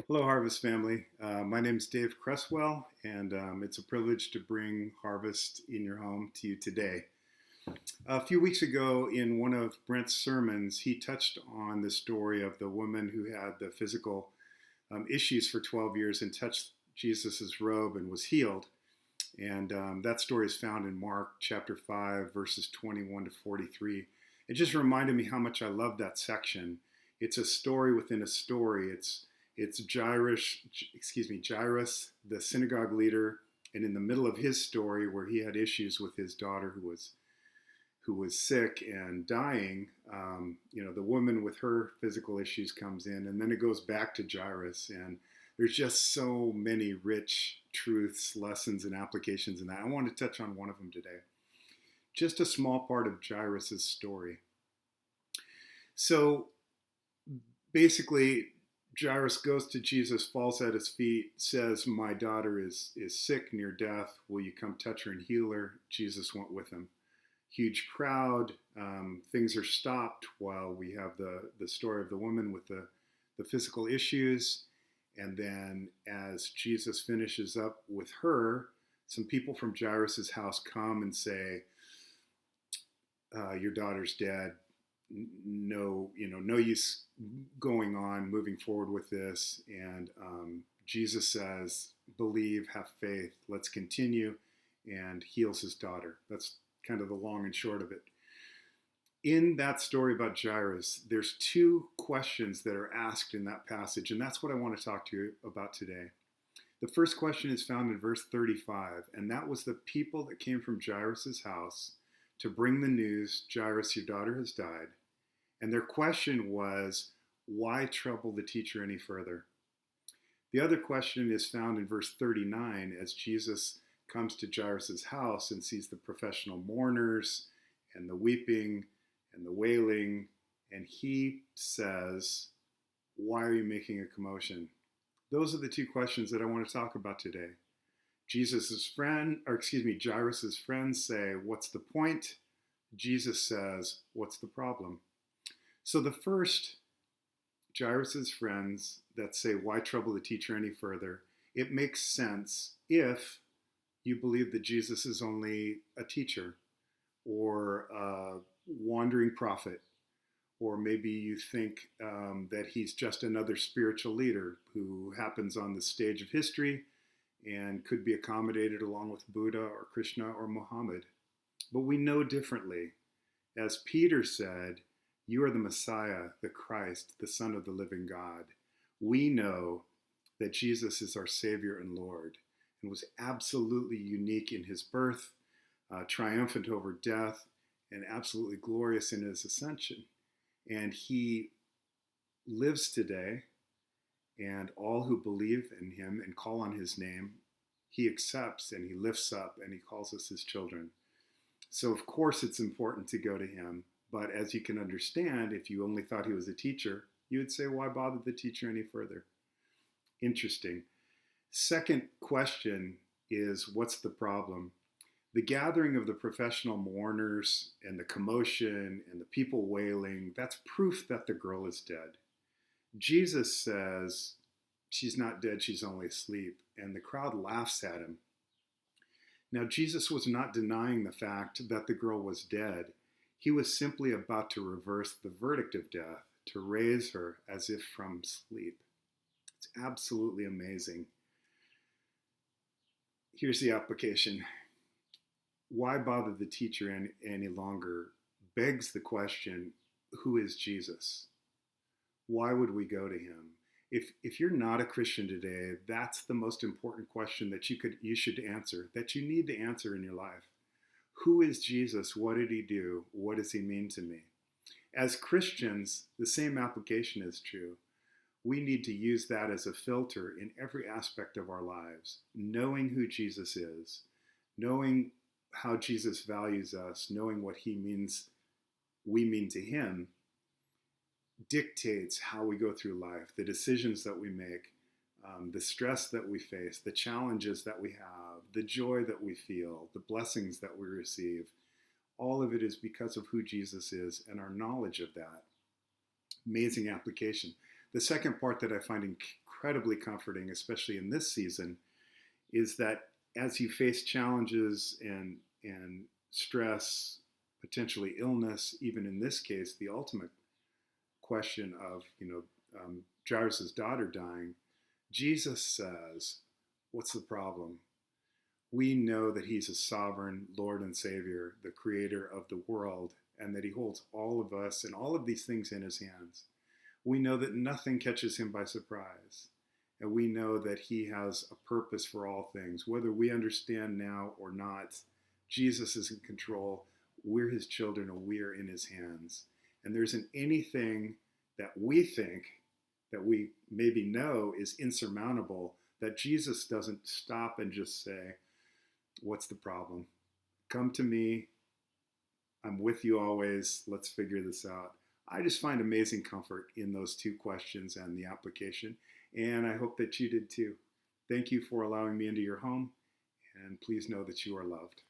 Hello, Harvest family. My name is Dave Cresswell, and it's a privilege to bring Harvest in your home to you today. A few weeks ago, in one of Brent's sermons, he touched on the story of the woman who had the physical issues for 12 years and touched Jesus' robe and was healed. And that story is found in Mark chapter 5, verses 21 to 43. It just reminded me how much I love that section. It's a story within a story. It's Jairus, the synagogue leader, and in the middle of his story, where he had issues with his daughter who was sick and dying, the woman with her physical issues comes in, and then it goes back to Jairus, and there's just so many rich truths, lessons, and applications in that. I want to touch on one of them today. Just a small part of Jairus' story. So basically, Jairus goes to Jesus, falls at his feet, says, "My daughter is sick, near death. Will you come touch her and heal her?" Jesus went with him. Huge crowd. Things are stopped while we have the story of the woman with the physical issues. And then as Jesus finishes up with her, some people from Jairus' house come and say, "Your daughter's dead. No use going on, moving forward with this." And Jesus says, "Believe, have faith, let's continue," and heals his daughter. That's kind of the long and short of it. In that story about Jairus, there's two questions that are asked in that passage, and that's what I want to talk to you about today. The first question is found in verse 35, and that was the people that came from Jairus' house to bring the news, "Jairus, your daughter has died." And their question was, why trouble the teacher any further? The other question is found in verse 39 as Jesus comes to Jairus' house and sees the professional mourners and the weeping and the wailing, and he says, "Why are you making a commotion?" Those are the two questions that I want to talk about today. Jairus' friends say, "What's the point?" Jesus says, "What's the problem?" So the first, Jairus' friends that say, "Why trouble the teacher any further?" It makes sense if you believe that Jesus is only a teacher or a wandering prophet, or maybe you think that he's just another spiritual leader who happens on the stage of history and could be accommodated along with Buddha or Krishna or Muhammad. But we know differently. As Peter said, "You are the Messiah, the Christ, the Son of the living God." We know that Jesus is our Savior and Lord and was absolutely unique in his birth, triumphant over death, and absolutely glorious in his ascension. And he lives today, and all who believe in him and call on his name, he accepts and he lifts up and he calls us his children. So of course it's important to go to him. But as you can understand, if you only thought he was a teacher, you would say, "Why bother the teacher any further?" Interesting. Second question is, what's the problem? The gathering of the professional mourners and the commotion and the people wailing, that's proof that the girl is dead. Jesus says, "She's not dead, she's only asleep." And the crowd laughs at him. Now, Jesus was not denying the fact that the girl was dead. He was simply about to reverse the verdict of death, to raise her as if from sleep. It's absolutely amazing. Here's the application. Why bother the teacher any longer begs the question, who is Jesus? Why would we go to him? If you're not a Christian today, that's the most important question that you should answer, that you need to answer in your life. Who is Jesus? What did he do? What does he mean to me? As Christians, the same application is true. We need to use that as a filter in every aspect of our lives, knowing who Jesus is, knowing how Jesus values us, knowing what we mean to him, dictates how we go through life, the decisions that we make, the stress that we face, the challenges that we have, the joy that we feel, the blessings that we receive. All of it is because of who Jesus is and our knowledge of that. Amazing application. The second part that I find incredibly comforting, especially in this season, is that as you face challenges and stress, potentially illness, even in this case, the ultimate question of Jairus' daughter dying, Jesus says, "What's the problem?" We know that he's a sovereign Lord and Savior, the creator of the world, and that he holds all of us and all of these things in his hands. We know that nothing catches him by surprise. And we know that he has a purpose for all things. Whether we understand now or not, Jesus is in control. We're his children and we are in his hands. And there isn't anything that we think, that we maybe know is insurmountable, that Jesus doesn't stop and just say, "What's the problem? Come to me. I'm with you always. Let's figure this out." I just find amazing comfort in those two questions and the application, and I hope that you did too. Thank you for allowing me into your home, and please know that you are loved.